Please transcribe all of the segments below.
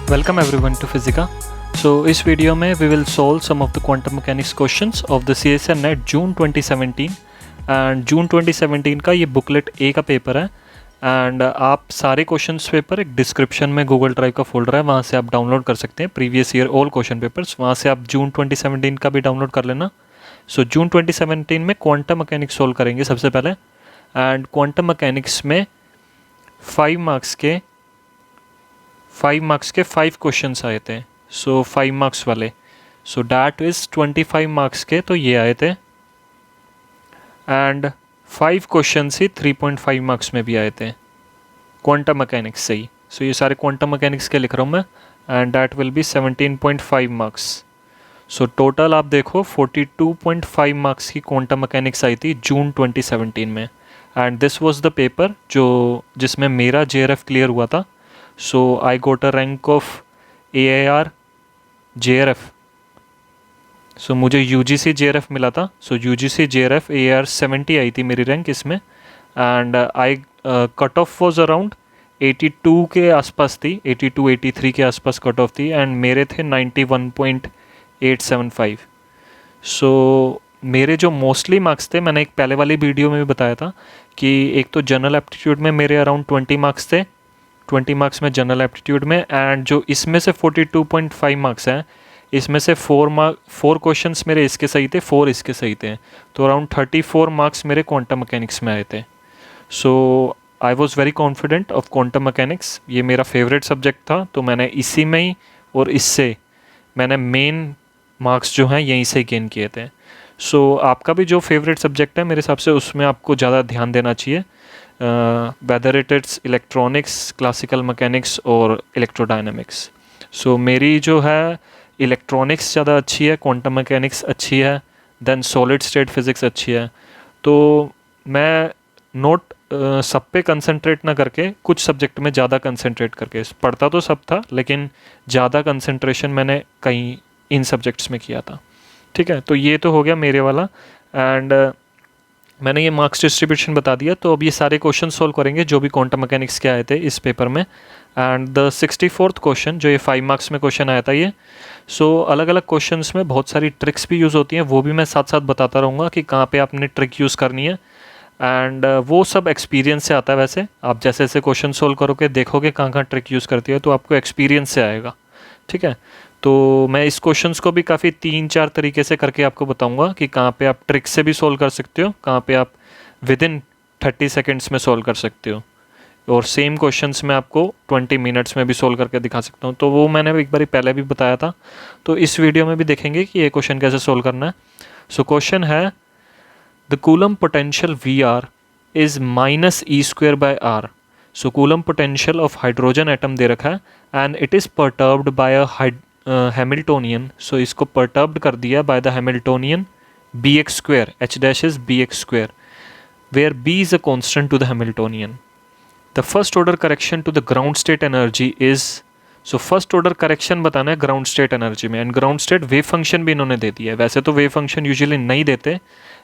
Welcome everyone to Physica. So इस video में we will solve some of the quantum mechanics questions of the CSIR NET June 2017 and June 2017 का ये booklet ए का paper है and आप सारे questions paper एक डिस्क्रिप्शन में गूगल ड्राइव का फोल्डर है, वहाँ से आप डाउनलोड कर सकते हैं previous year all question papers, वहाँ से आप जून 2017 का भी डाउनलोड कर लेना। सो जून 2017 में क्वांटम मैकेनिक्स सोल्व करेंगे सबसे पहले एंड क्वांटम मैकेनिक्स में 5 मार्क्स के 5 क्वेश्चंस आए थे। सो 5 मार्क्स वाले, सो डैट इज़ 25 मार्क्स के तो ये आए थे एंड 5 क्वेश्चंस ही 3.5 मार्क्स में भी आए थे क्वांटम मैकेनिक्स से ही। सो ये सारे क्वांटम मैकेनिक्स के लिख रहा हूँ मैं and that will be 17.5 marks. So total आप देखो 42.5 मार्क्स की क्वांटम मैकेनिक्स आई थी जून 2017 में and this was the paper जिसमें मेरा JRF क्लियर हुआ था। So I got a rank of AIR JRF. So मुझे UGC JRF मिला था। So UGC JRF AIR 70 आई थी मेरी रैंक इसमें and I cut off was around 82 के आसपास थी, 82-83 के आसपास कट ऑफ थी एंड मेरे थे 91.875। सो मेरे जो मोस्टली मार्क्स थे, मैंने एक पहले वाली वीडियो में भी बताया था कि एक तो जनरल एप्टीट्यूड में मेरे अराउंड 20 मार्क्स थे, 20 मार्क्स में जनरल एप्टीट्यूड में एंड जो इसमें से 42.5 मार्क्स हैं, इसमें से 4 क्वेश्चंस मेरे इसके सही थे, 4 इसके सही थे, तो अराउंड 34 मार्क्स मेरे क्वांटम मैकेनिक्स में आए थे। So I was very confident of quantum mechanics, ये मेरा फेवरेट सब्जेक्ट था, तो मैंने इसी में ही और इससे मैंने मेन मार्क्स जो हैं यहीं से गेन किए थे। सो आपका भी जो फेवरेट सब्जेक्ट है मेरे हिसाब से उसमें आपको ज़्यादा ध्यान देना चाहिए, whether it's electronics, classical mechanics और इलेक्ट्रोडायनामिक्स। सो मेरी जो है इलेक्ट्रॉनिक्स ज़्यादा अच्छी है, क्वांटम मैकेनिक्स अच्छी है, देन सॉलिड स्टेट फिज़िक्स अच्छी है। तो मैं सब पे कंसंट्रेट ना करके कुछ सब्जेक्ट में ज़्यादा कंसंट्रेट करके पढ़ता तो सब था, लेकिन ज़्यादा कंसंट्रेशन मैंने कहीं इन सब्जेक्ट्स में किया था। ठीक है, तो ये तो हो गया मेरे वाला एंड मैंने ये मार्क्स डिस्ट्रीब्यूशन बता दिया। तो अब ये सारे क्वेश्चन सोल्व करेंगे जो भी क्वांटम मैकेनिक्स के आए थे इस पेपर में एंड द 64th क्वेश्चन जो ये 5 मार्क्स में क्वेश्चन आया था ये। सो अलग अलग क्वेश्चंस में बहुत सारी ट्रिक्स भी यूज़ होती हैं, वो भी मैं साथ साथ बताता रहूँगा कि कहाँ पे आपने ट्रिक यूज़ करनी है एंड वो सब एक्सपीरियंस से आता है। वैसे आप जैसे जैसे क्वेश्चन सोल्व करोगे देखोगे कहाँ कहाँ ट्रिक यूज़ करती है, तो आपको एक्सपीरियंस से आएगा। ठीक है, तो मैं इस क्वेश्चंस को भी काफ़ी 3-4 तरीके से करके आपको बताऊंगा कि कहाँ पे आप ट्रिक से भी सोल्व कर सकते हो, कहाँ पे आप विद इन 30 सेकेंड्स में सोल्व कर सकते हो, और सेम क्वेश्चंस मैं आपको 20 मिनट्स में भी सोल्व करके दिखा सकता हूँ। तो वो मैंने एक बार पहले भी बताया था, तो इस वीडियो में भी देखेंगे कि ये क्वेश्चन कैसे सोल्व करना है। सो क्वेश्चन है the Coulomb potential VR is -E²/r। So Coulomb potential of hydrogen atom दे रखा है and it is perturbed by a Hamiltonian. So इसको परटर्ब्ड कर दिया by the Hamiltonian bx², h dash is bx², where b is a constant to the Hamiltonian. The first order correction to the ground state energy is, so first order correction बताना है ground state energy में, and ground state wave function भी इन्होंने दे दिया है। वैसे तो wave function usually नहीं देते,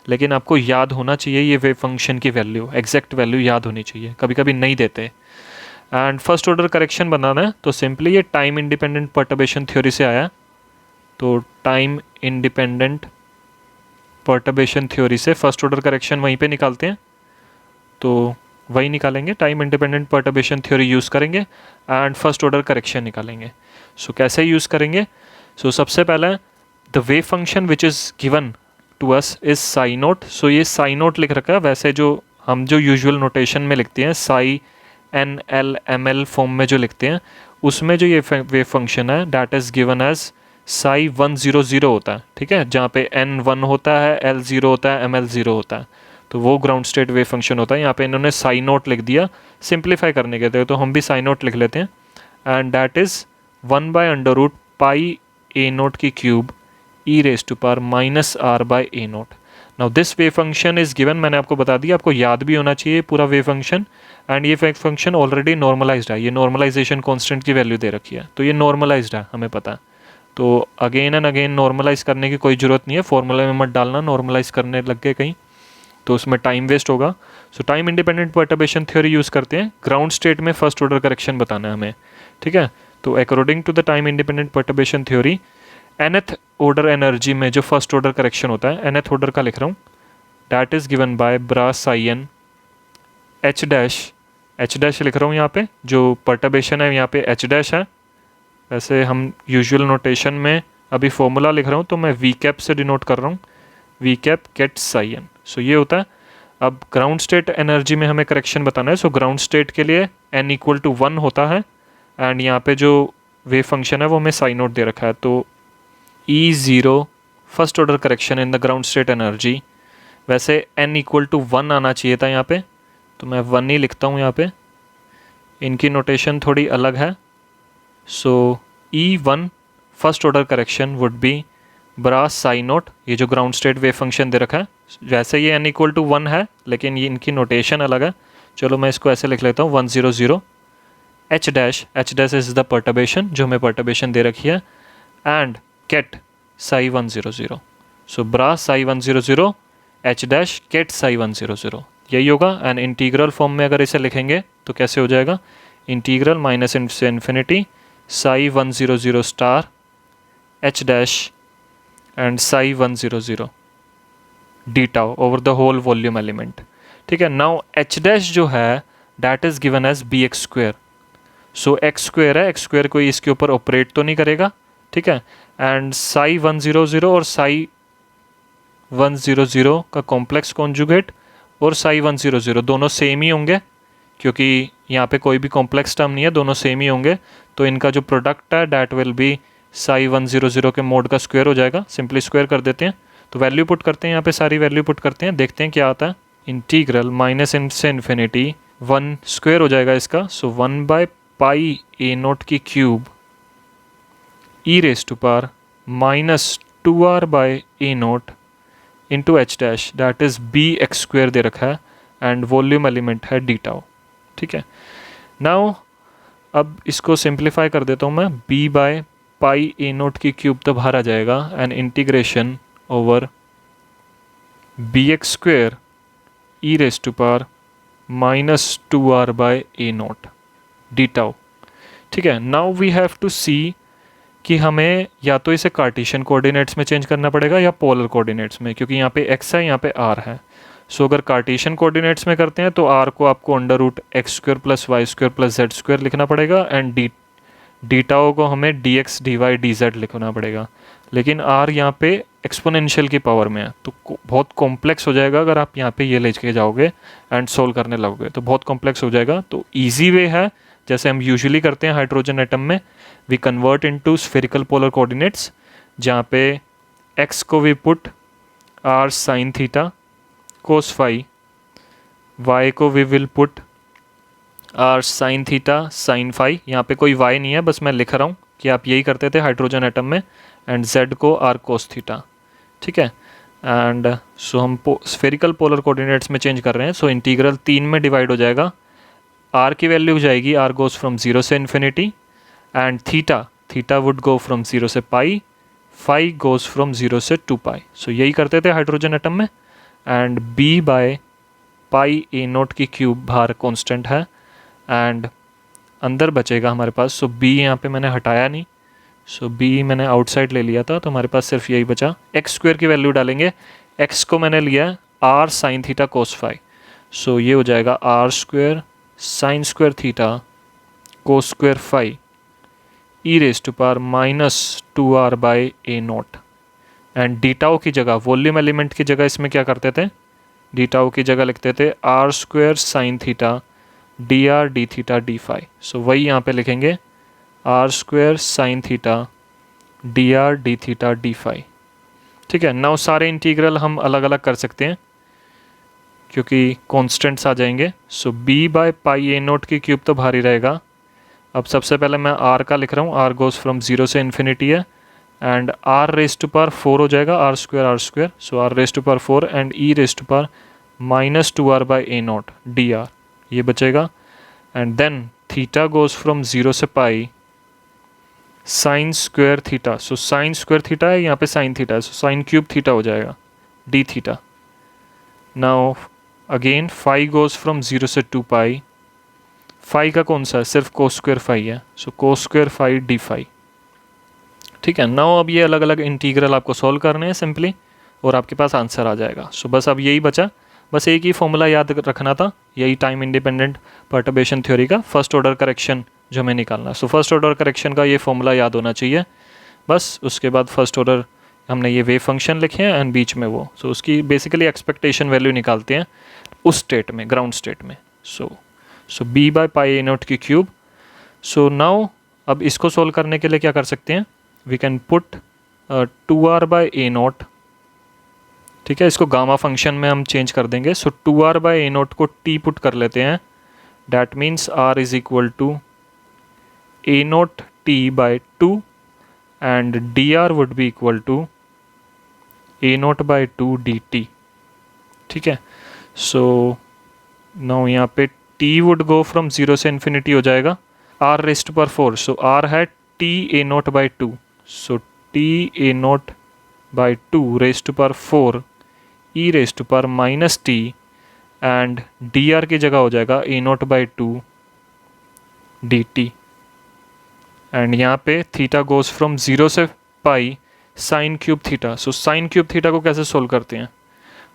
लेकिन आपको याद होना चाहिए ये wave function की वैल्यू, एग्जैक्ट वैल्यू याद होनी चाहिए, कभी कभी नहीं देते। एंड फर्स्ट ऑर्डर करेक्शन बनाना है तो सिंपली ये टाइम इंडिपेंडेंट पर्टर्बेशन थ्योरी से आया, तो टाइम इंडिपेंडेंट पर्टर्बेशन थ्योरी से फर्स्ट ऑर्डर करेक्शन वहीं पे निकालते हैं, तो वही निकालेंगे, time independent perturbation theory use करेंगे एंड फर्स्ट ऑर्डर करेक्शन निकालेंगे। सो कैसे यूज़ करेंगे? सो सबसे पहले the wave function which is given to us is psi naught. So ये साई नोट लिख रखा है, वैसे जो हम जो यूजुअल नोटेशन में लिखते हैं साई NL/ML फॉर्म में जो लिखते हैं, उसमें जो ये वेव फंक्शन है that is given as psi 100 होता है। ठीक है, जहाँ पे N1 होता है, L0 होता है, ML0 होता है, तो वो ग्राउंड स्टेट वेव फंक्शन होता है। यहाँ पे इन्होंने साई नोट लिख दिया सिंप्लीफाई करने के लिए, तो हम भी साई नोट लिख लेते हैं and that is 1/√πa0 e⁻⁻r/a0। Now this wave function is given, मैंने आपको बता दिया, आपको याद भी होना चाहिए पूरा वेव फंक्शन एंड ये वेव फंक्शन ऑलरेडी नॉर्मलाइज्ड है, ये नॉर्मलाइजेशन कांस्टेंट की वैल्यू दे रखी है, तो ये नॉर्मलाइज्ड है, हमें पता है। तो अगेन एंड अगेन नॉर्मलाइज करने की कोई ज़रूरत नहीं है, फॉर्मूला में मत डालना, नॉर्मलाइज करने लग गए कहीं तो उसमें टाइम वेस्ट होगा। So time independent perturbation theory use करते हैं, ग्राउंड स्टेट में फर्स्ट ऑर्डर करेक्शन बताना है हमें। ठीक है, तो according to the time independent perturbation theory nth order energy में जो फर्स्ट ऑर्डर करेक्शन होता है nth ऑर्डर का लिख रहा हूँ, that is given by bra psi H dash लिख रहा हूँ यहाँ पे, जो परटर्बेशन है यहाँ पे एच डैश है। वैसे हम यूजुअल नोटेशन में अभी फॉर्मूला लिख रहा हूँ तो मैं वी कैप से डिनोट कर रहा हूँ, वी कैप गेट साइन। सो ये होता है। अब ग्राउंड स्टेट एनर्जी में हमें करेक्शन बताना है। सो ग्राउंड स्टेट के लिए n इक्वल टू 1 होता है एंड यहाँ पे जो वेव फंक्शन है वो हमें साइन नोट दे रखा है। तो E0 first order correction in the ground state energy, वैसे n इक्वल टू 1 आना चाहिए था यहाँ पे, तो मैं 1 ही लिखता हूँ यहाँ पे। इनकी नोटेशन थोड़ी अलग है। So E1 first order correction would be bra psi naught, ये जो ग्राउंड स्टेट वेव फंक्शन दे रखा है, वैसे ये n इक्वल टू 1 है लेकिन ये इनकी नोटेशन अलग है। चलो मैं इसको ऐसे लिख लेता हूँ 100 H dash is the perturbation, जो हमें परटर्बेशन दे रखी है, and ket psi 100। So bra psi 100 H dash ket psi 100, यही होगा। एंड इंटीग्रल फॉर्म में अगर इसे लिखेंगे तो कैसे हो जाएगा, इंटीग्रल माइनस से infinity psi 100 star H dash and psi 100 D tau over the whole volume element. ठीक है, नाउ एच डैश जो है that is given as B x square. So X square है, एक्स स्क्वेयर कोई इसके ऊपर operate तो नहीं करेगा। ठीक है, एंड साई 100 और साई 100 का कॉम्प्लेक्स कॉन्जुगेट और साई 100 दोनों सेम ही होंगे, क्योंकि यहाँ पे कोई भी कॉम्प्लेक्स टर्म नहीं है, दोनों सेम ही होंगे। तो इनका जो प्रोडक्ट है डैट विल बी साई 100 के मोड का स्क्वायर हो जाएगा। सिंपली स्क्वायर कर देते हैं, तो वैल्यू पुट करते हैं यहाँ पे, सारी वैल्यू पुट करते हैं, देखते हैं क्या आता है। इंटीग्रल माइनस से इन्फिनिटी 1 स्क्वायर हो जाएगा इसका। So 1 by pi A naught की cube e raise to power minus 2r by A naught into h dash that is b x square दे रखा है एंड वॉल्यूम एलिमेंट है डी टाउ। ठीक है, नाउ अब इसको सिंप्लीफाई कर देता हूँ मैं, b by pi A naught की क्यूब तो बाहर आ जाएगा and integration over B x square E raise to power minus 2r by A naught D tau. ठीक है, now we have to see कि हमें या तो इसे कार्टेशियन कोऑर्डिनेट्स में चेंज करना पड़ेगा या पोलर कोऑर्डिनेट्स में, क्योंकि यहाँ पे x है यहाँ पे r है। सो अगर कार्टेशियन कोऑर्डिनेट्स में करते हैं तो r को आपको under root X square plus Y square plus Z square लिखना पड़ेगा एंड डी टाउ को हमें dx dy dz लिखना पड़ेगा। लेकिन r यहाँ पे एक्सपोनेंशियल की पावर में है तो बहुत कॉम्प्लेक्स हो जाएगा। अगर आप यहाँ पे ये लेके जाओगे एंड सोल्व करने लगोगे तो बहुत कॉम्प्लेक्स हो जाएगा। तो ईजी वे है, जैसे हम यूजुअली करते हैं हाइड्रोजन एटम में, we convert into spherical polar coordinates, जहाँ पे x को we put r sine theta cos phi, y को we will put r sine theta sine phi. यहाँ पे कोई y नहीं है, बस मैं लिख रहा हूँ कि आप यही करते थे हाइड्रोजन एटम में, एंड z को r कोस थीटा। ठीक है, एंड सो हम स्फेरिकल पोलर कोऑर्डिनेट्स में चेंज कर रहे हैं। सो इंटीग्रल 3 में डिवाइड हो जाएगा, r की वैल्यू हो जाएगी r गोज़ फ्रॉम 0 से infinity and theta would go from 0 से पाई, फाई गोज़ फ्रॉम 0 से 2 पाई। सो यही करते थे हाइड्रोजन एटम में। And b by pi A naught की क्यूब बाहर कांस्टेंट है एंड अंदर बचेगा हमारे पास। सो b यहाँ पे मैंने हटाया नहीं, सो b मैंने आउटसाइड ले लिया था, तो हमारे पास सिर्फ यही बचा। एक्स स्क्वायर की वैल्यू डालेंगे, x को मैंने लिया r sine theta cos phi. So ये हो जाएगा r square sine square theta cos square phi e raise to power minus 2r by A naught. And d tau की जगह, वॉल्यूम एलिमेंट की जगह इसमें क्या करते थे, डी टाउ की जगह लिखते थे r square sine theta d r d theta d phi. So वही यहाँ पे लिखेंगे r square sine theta d r d theta d phi. ठीक है, नाउ सारे इंटीग्रल हम अलग अलग कर सकते हैं क्योंकि कॉन्स्टेंट्स आ जाएंगे। सो b by pi A naught की क्यूब तो भारी रहेगा। अब सबसे पहले मैं r का लिख रहा हूँ, r गोज़ फ्रॉम 0 से इन्फिनिटी है and r raise to power 4 हो जाएगा, r square. So r raise to power 4 and e raise to power minus 2r by A naught D R, ये बचेगा। And then theta goes from 0 से pi sine square theta. So sine square theta है, यहाँ पे sine theta है, so sine cube theta हो जाएगा D theta. Now again phi goes from 0 से 2 पाई, फाई का कौन सा है, सिर्फ कोस स्क्वायर फाई है, so cos square phi d phi. ठीक है, नाउ अब ये अलग अलग इंटीग्रल आपको सॉल्व करने हैं सिंपली, और आपके पास आंसर आ जाएगा। सो बस अब यही बचा, बस एक ही फॉर्मूला याद रखना था, यही टाइम इंडिपेंडेंट पर्टर्बेशन थ्योरी का फर्स्ट ऑर्डर करेक्शन जो हमें निकालना है। सो फर्स्ट ऑर्डर करेक्शन का ये फॉर्मूला याद होना चाहिए बस। उसके बाद फर्स्ट ऑर्डर हमने ये वेव फंक्शन लिखे हैं एंड बीच में वो, सो उसकी बेसिकली एक्सपेक्टेशन वैल्यू निकालते हैं उस स्टेट में, ग्राउंड स्टेट में। So b by pi a naught की क्यूब। सो नाउ अब इसको सोल्व करने के लिए क्या कर सकते हैं, we can put 2r by A naught. ठीक है, इसको गामा फंक्शन में हम चेंज कर देंगे। So 2r by A naught को t पुट कर लेते हैं, that means r is equal to A naught T by 2 and dr would be equal to A naught by 2 dt। ठीक है, सो नाउ यहाँ पे t वुड गो फ्रॉम 0 से infinity हो जाएगा, r रेस्ट पर 4, सो r है t A not by 2, so t A not by 2 raised पर 4 e रेस्ट पर माइनस टी, एंड dr की जगह हो जाएगा ए नॉट बाई 2 dt। एंड यहाँ पे थीटा गोज फ्रॉम 0 से pi sine cube theta. So sine cube theta को कैसे सोल्व करते हैं,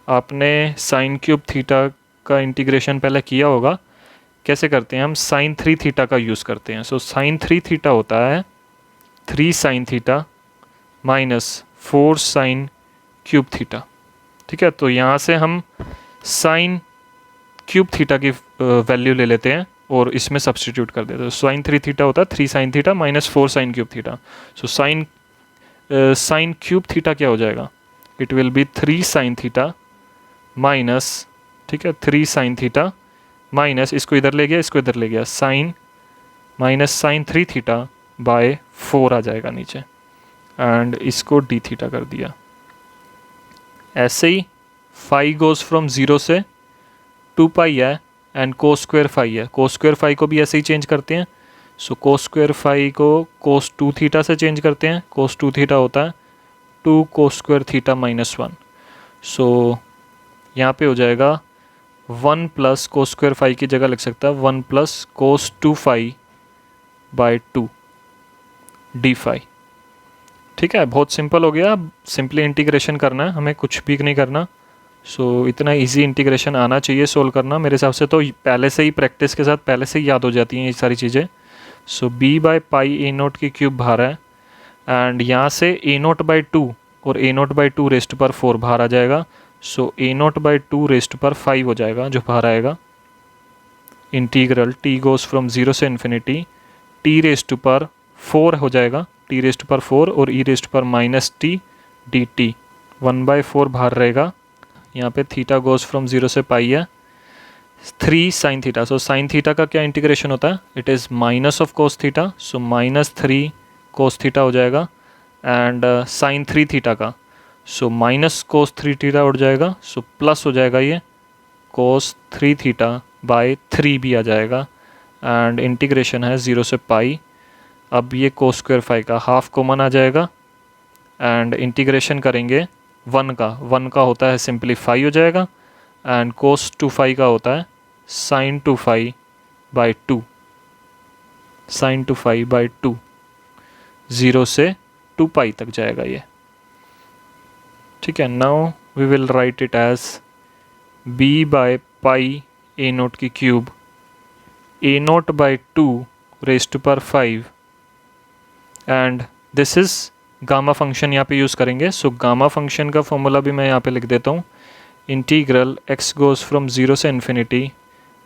आपने साइन क्यूब थीटा का इंटीग्रेशन पहले किया होगा। कैसे करते हैं हम, साइन 3 थीटा का यूज़ करते हैं। सो साइन 3 थीटा होता है 3 sine theta minus 4 sine cube theta. ठीक है, तो यहाँ से हम साइन क्यूब थीटा की वैल्यू ले लेते हैं और इसमें सब्सटीट्यूट कर देते हैं। साइन 3 थीटा होता है 3 sine theta minus 4 sine cube theta. So sine cube theta क्या हो जाएगा, it will be 3 sine theta minus, ठीक है, 3 साइन थीटा माइनस, इसको इधर ले गया, इसको इधर ले गया, sine minus sine 3 theta by 4 आ जाएगा नीचे, एंड इसको डी थीटा कर दिया। ऐसे ही फाई गोज़ फ्रॉम 0 से 2 पाई है एंड कोस स्क्वायर फाई है। कोस स्क्वायर फाई को भी ऐसे ही चेंज करते हैं। सो कोस स्क्वायर फाई को कोस 2 थीटा से चेंज करते हैं। कोस 2 थीटा होता है 2 कोस स्क्वायर थीटा माइनस 1। सो यहाँ पे हो जाएगा 1 प्लस कोस स्क्वायर फाई की जगह लिख सकता है 1 plus cos 2 phi by 2 D phi. ठीक है, बहुत सिंपल हो गया। सिंपली इंटीग्रेशन करना है, हमें कुछ भी नहीं करना। सो इतना इजी इंटीग्रेशन आना चाहिए सोल्व करना। मेरे हिसाब से तो पहले से ही प्रैक्टिस के साथ पहले से ही याद हो जाती हैं ये सारी चीज़ें। So b by pi A naught की क्यूब बाहर है, एंड यहाँ से ए नोट बाई 2 और ए नोट बाई 2 रेस्ट पर 4 बाहर आ जाएगा। सो ए नोट बाई 2 रेस्ट पर 5 हो जाएगा जो बाहर आएगा। इंटीग्रल टी गोज़ फ्रॉम 0 से इन्फिनिटी टी रेस्ट पर 4 हो जाएगा, टी रेस्ट पर 4 और ई रेस्ट पर माइनस टी डी टी। 1/4 बाहर रहेगा। यहाँ पे थीटा गोज़ फ्रॉम 0 से पाई है 3 sine theta. So sine theta का क्या इंटीग्रेशन होता है, it is minus of cos theta, so minus 3 cos theta हो जाएगा, एंड साइन 3 थीटा का सो माइनस कोस 3 थीटा उड़ जाएगा, सो प्लस हो जाएगा ये कोस 3 थीटा बाय 3 भी आ जाएगा, एंड इंटीग्रेशन है 0 से पाई। अब ये कोस स्क्वायर फाई का हाफ कॉमन आ जाएगा, एंड इंटीग्रेशन करेंगे 1 का होता है सिंप्लीफाई हो जाएगा, एंड कोस 2 फाई का होता है sine 2 phi by 2, sine 2 phi by 2, 0 से 2 पाई तक जाएगा ये। ठीक है, now we will write it as b by pi A naught की cube a naught by 2 raised पर 5, and this is gamma function यहाँ पे यूज़ करेंगे। सो गामा फंक्शन का फॉर्मूला भी मैं यहाँ पे लिख देता हूँ। इंटीग्रल x गोज़ फ्रॉम 0 से इन्फिनिटी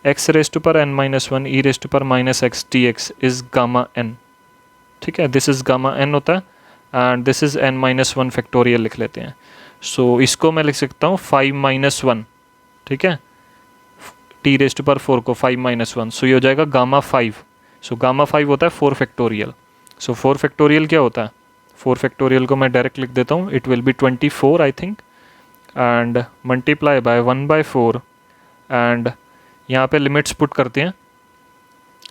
x रेस्ट पर n-1 e रेस्ट पर minus x D x is gamma n। ठीक है, दिस इज़ गामा n होता है, and this is n-1 factorial लिख लेते हैं। सो इसको मैं लिख सकता हूँ 5-1। ठीक है, t रेस्ट पर 4 को 5-1, सो ये हो जाएगा गामा 5। सो गामा 5 होता है 4 फैक्टोरियल। सो 4 फैक्टोरियल क्या होता है, 4 फैक्टोरियल को मैं डायरेक्ट लिख देता हूँ, it will be 24 I think, and multiply by 1/4, and यहाँ पे लिमिट्स पुट करते हैं।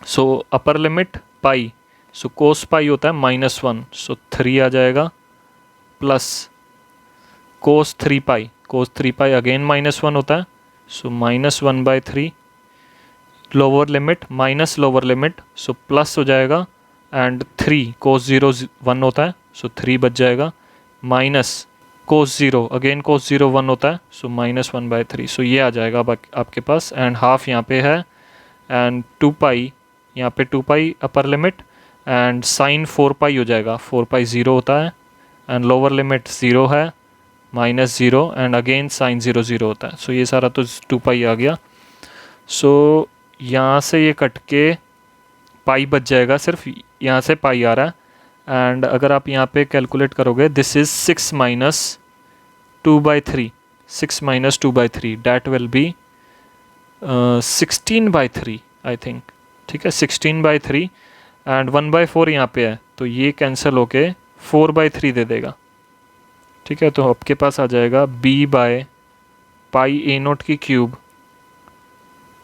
सो अपर लिमिट पाई, सो कोस पाई होता है -1, सो 3 आ जाएगा, प्लस कोस 3 पाई, कोस 3 पाई अगेन -1 होता है, सो -1/3, lower limit minus lower limit, so plus हो जाएगा, एंड 3 cos 0 1 होता है, सो 3 बच जाएगा, माइनस cos 0 अगेन cos 0 1 होता है, सो -1/3, सो ये आ जाएगा अब आपके पास, एंड हाफ यहाँ पे है, एंड 2 पाई यहाँ पे 2 पाई अपर लिमिट, एंड साइन 4 पाई हो जाएगा, 4 पाई 0 होता है, एंड लोअर लिमिट 0 है, -0, एंड अगेन साइन 0 0 होता है, सो ये सारा तो 2 पाई आ गया। सो यहाँ से ये कट के पाई बच जाएगा, सिर्फ यहाँ से पाई आ रहा है, एंड अगर आप यहाँ पे कैलकुलेट करोगे, this is 6 - 2/3, 6 - 2/3, that will be 16/3 I think, ठीक है, 16/3, एंड 1/4 यहाँ पे है, तो ये कैंसिल होके 4/3 दे देगा, ठीक है। तो आपके पास आ जाएगा b/πa0 की cube,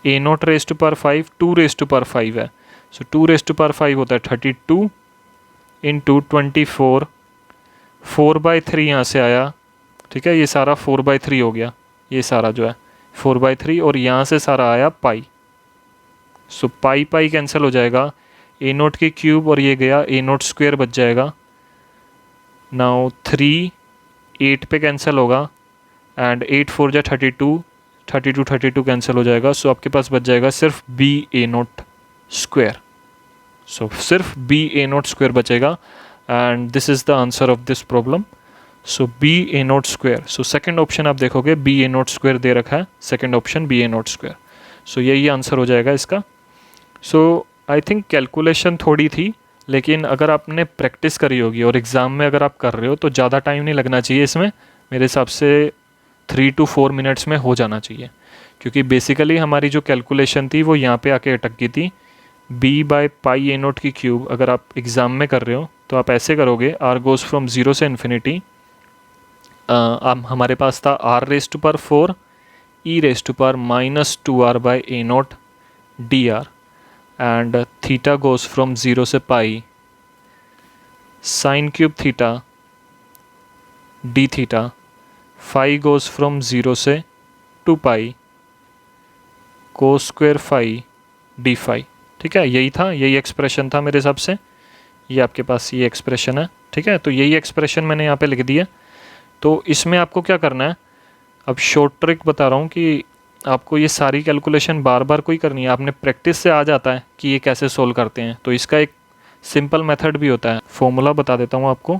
a0 raised to power 5 2 raised to power 5 है, सो 2 raised to power 5 होता है 32 इंटू 24, 4/3 यहाँ से आया, ठीक है, ये सारा 4/3 हो गया, ये सारा जो है 4/3, और यहाँ से सारा आया पाई, सो पाई पाई कैंसिल हो जाएगा, a0 की क्यूब और ये गया a0 स्क्वायर बच जाएगा, नाउ 3 8 पे कैंसिल होगा, एंड 8 4 जा 32, 32 कैंसिल हो जाएगा, सो आपके पास बच जाएगा सिर्फ b/a0 स्क्वायर, सो सिर्फ b/a0 स्क्वायर बचेगा, and this is the answer of this problem, so b/a0 square. So second option आप देखोगे b/a0 स्क्वायर दे रखा है, सेकंड ऑप्शन b/a0 स्क्वायर, सो यही आंसर हो जाएगा इसका। सो आई थिंक कैलकुलेशन थोड़ी थी, लेकिन अगर आपने प्रैक्टिस करी होगी और एग्ज़ाम में अगर आप कर रहे हो तो ज़्यादा टाइम नहीं लगना चाहिए इसमें, मेरे हिसाब से 3 to 4 मिनट्स में हो जाना चाहिए, क्योंकि बेसिकली हमारी जो कैलकुलेशन थी वो यहाँ पे आके अटक गई थी, b/πa0 की क्यूब अगर आप एग्ज़ाम में कर रहे हो तो आप ऐसे करोगे, r गोज़ फ्रॉम 0 से इन्फिनिटी, हमारे पास था r⁴ e⁻² -2r/a0 dr, and theta goes from 0 से pi sin cube theta d theta, phi goes from 0 से 2 पाई cos² फाई d फाई, ठीक है, यही था, यही एक्सप्रेशन था मेरे हिसाब से, ये आपके पास ये एक्सप्रेशन है, ठीक है, तो यही एक्सप्रेशन मैंने यहाँ पे लिख दिया। तो इसमें आपको क्या करना है, अब शॉर्ट ट्रिक बता रहा हूँ कि आपको ये सारी कैलकुलेशन बार बार कोई करनी है, आपने प्रैक्टिस से आ जाता है कि ये कैसे सोल्व करते हैं, तो इसका एक सिंपल मेथड भी होता है, फॉर्मूला बता देता हूँ आपको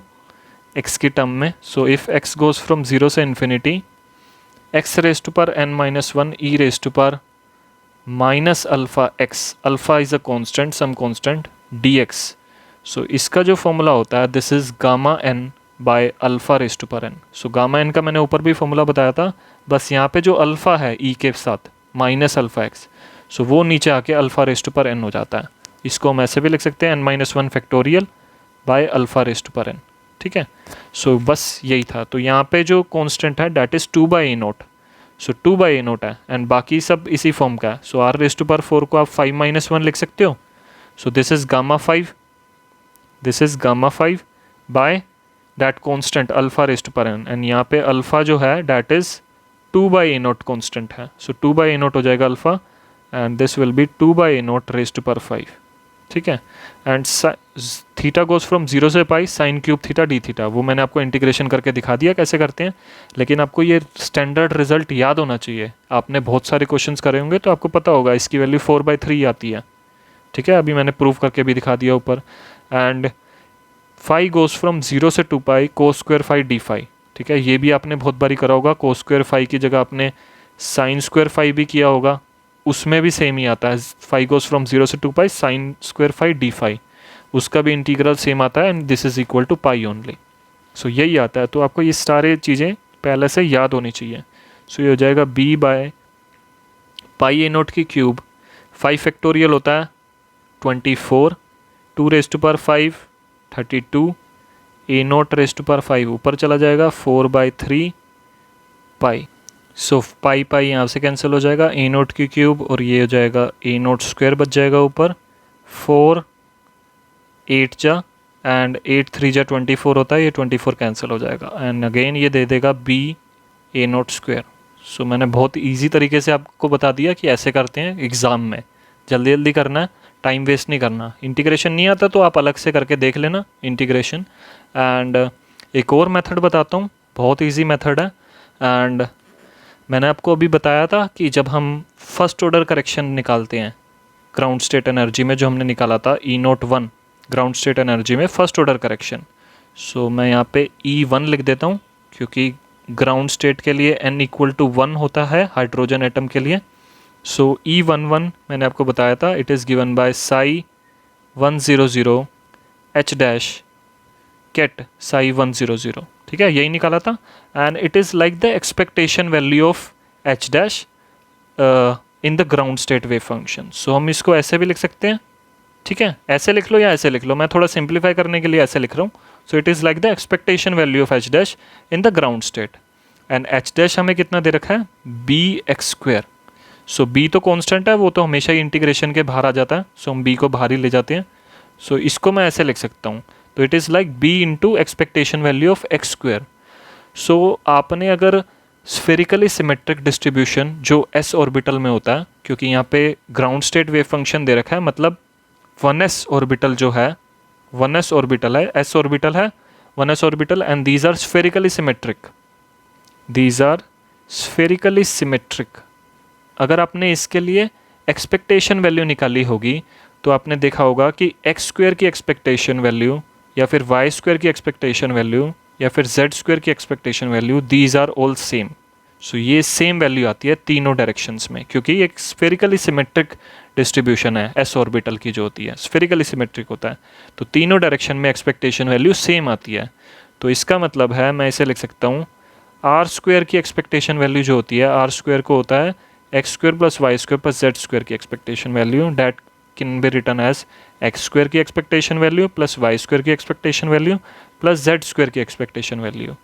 x की टर्म में। So if x goes from 0 से infinity x⁻n-1 e⁻ -α x, alpha is a constant, some constant dx, सो इसका जो फॉर्मूला होता है this is Γ(n)/α⁻n, so Γ(n) का मैंने ऊपर भी फॉर्मूला बताया था, बस यहाँ पे जो अल्फ़ा है e के साथ -α(x), सो वो नीचे आके α⁻n हो जाता है, इसको हम ऐसे भी लिख सकते हैं n-1 फैक्टोरियल बाय α⁻n, ठीक है। सो बस यही था, तो यहाँ पे जो कांस्टेंट है that is 2/a0, so 2/a0 है, एंड बाकी सब इसी फॉर्म का है, सो r⁻4 को आप 5 - 1 लिख सकते हो, so this is Γ5, this is Γ5 by that constant α⁻n, and यहाँ पे अल्फ़ा जो है डैट इज़ 2/a0 कांस्टेंट है, सो 2/a0 हो जाएगा alpha, and this will be 2/a0⁻5, ठीक है, एंड थीटा गोज़ फ्रॉम 0 से pi sin cube theta d theta, वो मैंने आपको इंटीग्रेशन करके दिखा दिया कैसे करते हैं, लेकिन आपको ये स्टैंडर्ड रिजल्ट याद होना चाहिए, आपने बहुत सारे क्वेश्चंस करे होंगे तो आपको पता होगा इसकी वैल्यू 4/3 आती है, ठीक है, अभी मैंने प्रूव करके भी दिखा दिया ऊपर, एंड फाई गोज़ फ्रॉम 0 से 2 पाई cos² फाई d फाई, ठीक है, ये भी आपने बहुत बारी करा होगा, cos² फाई की जगह आपने sin² फाई भी किया होगा, उसमें भी सेम ही आता है, फाई गोज़ फ्रॉम 0 से 2 पाई sin² फाई d फाई, उसका भी इंटीग्रल सेम आता है, and this is equal to pi only, so यही आता है, तो आपको ये सारे चीज़ें पहले से याद होनी चाहिए। सो ये हो जाएगा b/πa0 की क्यूब, 5 फैक्टोरियल होता है 24, 2⁻5 32, a0⁻5 ऊपर चला जाएगा 4/3 पाई, सो पाई पाई यहाँ से कैंसिल हो जाएगा, a0 की क्यूब और ये हो जाएगा a0 स्क्वायर बच जाएगा ऊपर, 4 8 जा, एंड 8 3 जा 24 होता है, ये 24 कैंसिल हो जाएगा, एंड अगेन ये दे देगा b/a0 स्क्वायर। सो मैंने बहुत इजी तरीके से आपको बता दिया कि ऐसे करते हैं एग्ज़ाम में, जल्दी जल्दी करना है, टाइम वेस्ट नहीं करना। इंटीग्रेशन नहीं आता तो आप अलग से करके देख लेना इंटीग्रेशन। एंड एक और मेथड बताता हूँ, बहुत इजी मेथड है। एंड मैंने आपको अभी बताया था कि जब हम फर्स्ट ऑर्डर करेक्शन निकालते हैं ग्राउंड स्टेट एनर्जी में, जो हमने निकाला था E01 ग्राउंड स्टेट एनर्जी में फर्स्ट ऑर्डर करेक्शन। सो मैं यहाँ पे E1 लिख देता हूँ, क्योंकि ग्राउंड स्टेट के लिए n=1 होता है हाइड्रोजन एटम के लिए। सो E11 मैंने आपको बताया था, it is given by psi 100 h dash ket psi 100, ठीक है, यही निकाला था। And it is like the expectation value of h dash in the ground state wave function. So हम इसको ऐसे भी लिख सकते हैं, ठीक है, ऐसे लिख लो या ऐसे लिख लो, मैं थोड़ा सिंप्लीफाई करने के लिए ऐसे लिख रहा हूँ। So it is like the expectation value of h dash in the ground state. And h dash हमें कितना दे रखा है, bx²। सो b तो कांस्टेंट है, वो तो हमेशा ही इंटीग्रेशन के बाहर आ जाता है, सो हम b को बाहर ही ले जाते हैं। सो इसको मैं ऐसे लिख सकता हूँ, तो it is like b into expectation value of x²। सो आपने अगर स्फेरिकली सिमेट्रिक डिस्ट्रीब्यूशन जो s ऑर्बिटल में होता है, क्योंकि यहाँ पे ग्राउंड स्टेट वेव फंक्शन दे रखा है, मतलब 1s ऑर्बिटल जो है 1s ऑर्बिटल है, s ऑर्बिटल है 1s orbital, and these are spherically symmetric, these are spherically symmetric. अगर आपने इसके लिए एक्सपेक्टेशन वैल्यू निकाली होगी तो आपने देखा होगा कि x² की एक्सपेक्टेशन वैल्यू या फिर y² की एक्सपेक्टेशन वैल्यू या फिर z² की expectation value, these are all same. So ये सेम वैल्यू आती है तीनों डायरेक्शंस में, क्योंकि एक स्फेरिकली सिमेट्रिक डिस्ट्रीब्यूशन है s ऑर्बिटल की जो होती है, स्फेरिकली सिमेट्रिक होता है, तो तीनों डायरेक्शन में एक्सपेक्टेशन वैल्यू सेम आती है। तो इसका मतलब है मैं इसे लिख सकता हूँ, r² की एक्सपेक्टेशन वैल्यू जो होती है, r² को होता है x² + y² + z² की expectation value, that can be written as x² की एक्सपेक्टेशन वैल्यू प्लस y² की एक्सपेक्टेशन वैल्यू प्लस z² की एक्सपेक्टेशन वैल्यू।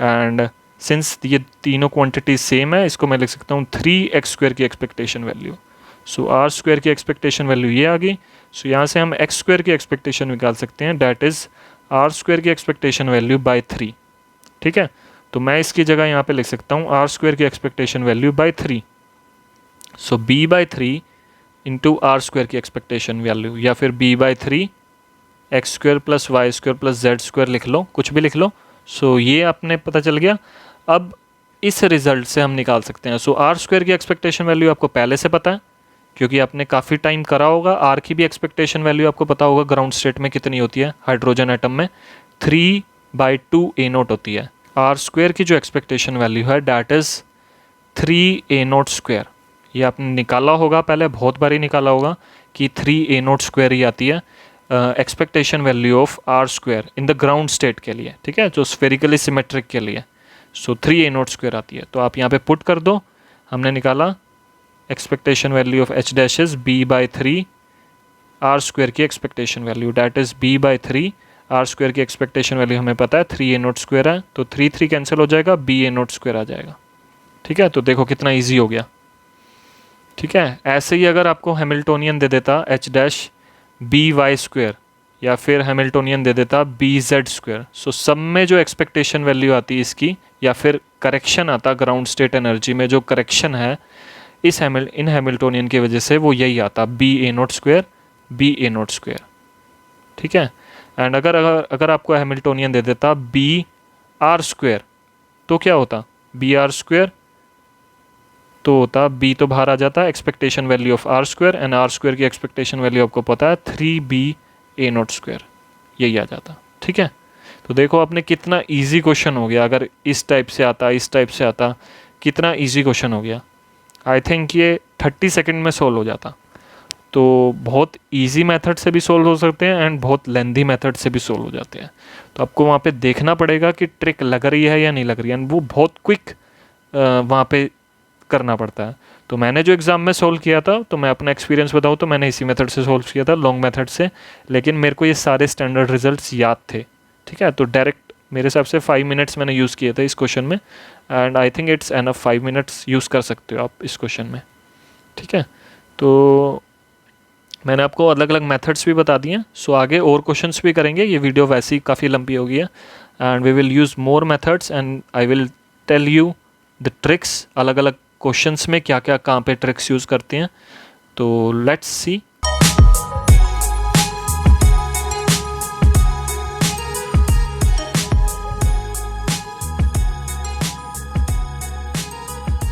एंड सिंस ये तीनों क्वांटिटी सेम है, इसको मैं लिख सकता हूँ 3x² की एक्सपेक्टेशन वैल्यू। सो r² की एक्सपेक्टेशन वैल्यू ये आ गई। सो यहाँ से हम x² की एक्सपेक्टेशन निकाल सकते हैं, डैट इज़ r² की एक्सपेक्टेशन वैल्यू बाई 3, ठीक है। तो मैं इसकी जगह यहाँ पे लिख सकता हूँ r² की expectation value by 3। So b/3 into r² की एक्सपेक्टेशन वैल्यू, या फिर b/3 x² + y² + z² लिख लो, कुछ भी लिख लो। सो ये आपने पता चल गया। अब इस रिजल्ट से हम निकाल सकते हैं, सो r² की एक्सपेक्टेशन वैल्यू आपको पहले से पता है, क्योंकि आपने काफ़ी टाइम करा होगा। r की भी एक्सपेक्टेशन वैल्यू आपको पता होगा ग्राउंड स्टेट में कितनी होती है, हाइड्रोजन एटम में 3/2 A0 होती है। r² की जो एक्सपेक्टेशन वैल्यू है डैट इज़ 3A0²। ये आपने निकाला होगा पहले, बहुत बारी निकाला होगा कि 3A0² ही आती है expectation value of r² in the ground state के लिए, ठीक है, जो स्फेरिकली सिमेट्रिक के लिए। सो 3A0² आती है, तो आप यहाँ पे पुट कर दो। हमने निकाला expectation value of h dash is b/3 r² की expectation value, that is b/3 r² की एक्सपेक्टेशन वैल्यू हमें पता है 3A0² है, तो 3 कैंसिल हो जाएगा, bA0² आ जाएगा, ठीक है। तो देखो कितना ईजी हो गया, ठीक है। ऐसे ही अगर आपको हैमिल्टोनियन दे देता h डैश by² या फिर हैमिल्टोनियन दे देता bz², सो सब में जो एक्सपेक्टेशन वैल्यू आती है इसकी, या फिर करेक्शन आता ग्राउंड स्टेट एनर्जी में जो करेक्शन है इन हैमिल्टोनियन की वजह से, वो यही आता bA0², bA0², ठीक है। एंड अगर आपको हैमिल्टोनियन दे देता br², तो क्या होता, br² तो होता b तो बाहर आ जाता है expectation value of r², and r² की एक्सपेक्टेशन वैल्यू आपको पता है 3bA0², यही आ जाता, ठीक है। तो देखो आपने कितना इजी क्वेश्चन हो गया, अगर इस टाइप से आता, इस टाइप से आता, कितना इजी क्वेश्चन हो गया। आई थिंक ये 30 सेकंड में सोल्व हो जाता। तो बहुत इजी मेथड से भी सोल्व हो सकते हैं एंड बहुत लेंथी मेथड से भी सोल्व हो जाते हैं। तो आपको वहाँ पे देखना पड़ेगा कि ट्रिक लग रही है या नहीं लग रही है, वो बहुत क्विक वहाँ पे करना पड़ता है। तो मैंने जो एग्ज़ाम में सोल्व किया था, तो मैं अपना एक्सपीरियंस बताऊँ तो मैंने इसी मेथड से सोल्व किया था, लॉन्ग मेथड से, लेकिन मेरे को ये सारे स्टैंडर्ड रिजल्ट्स याद थे, ठीक है। तो डायरेक्ट मेरे हिसाब से 5 मिनट्स मैंने यूज़ किए थे इस क्वेश्चन में, and I think it's enough 5 minutes use कर सकते हो आप इस क्वेश्चन में, ठीक है। तो मैंने आपको अलग अलग मेथड्स भी बता दिए हैं। सो आगे और क्वेश्चंस भी करेंगे, ये वीडियो वैसे ही काफ़ी लंबी हो गई है, and we will use more methods and I will tell you the tricks, अलग अलग क्वेश्चंस में क्या क्या कहाँ पे ट्रिक्स यूज़ करते हैं। तो लेट्स सी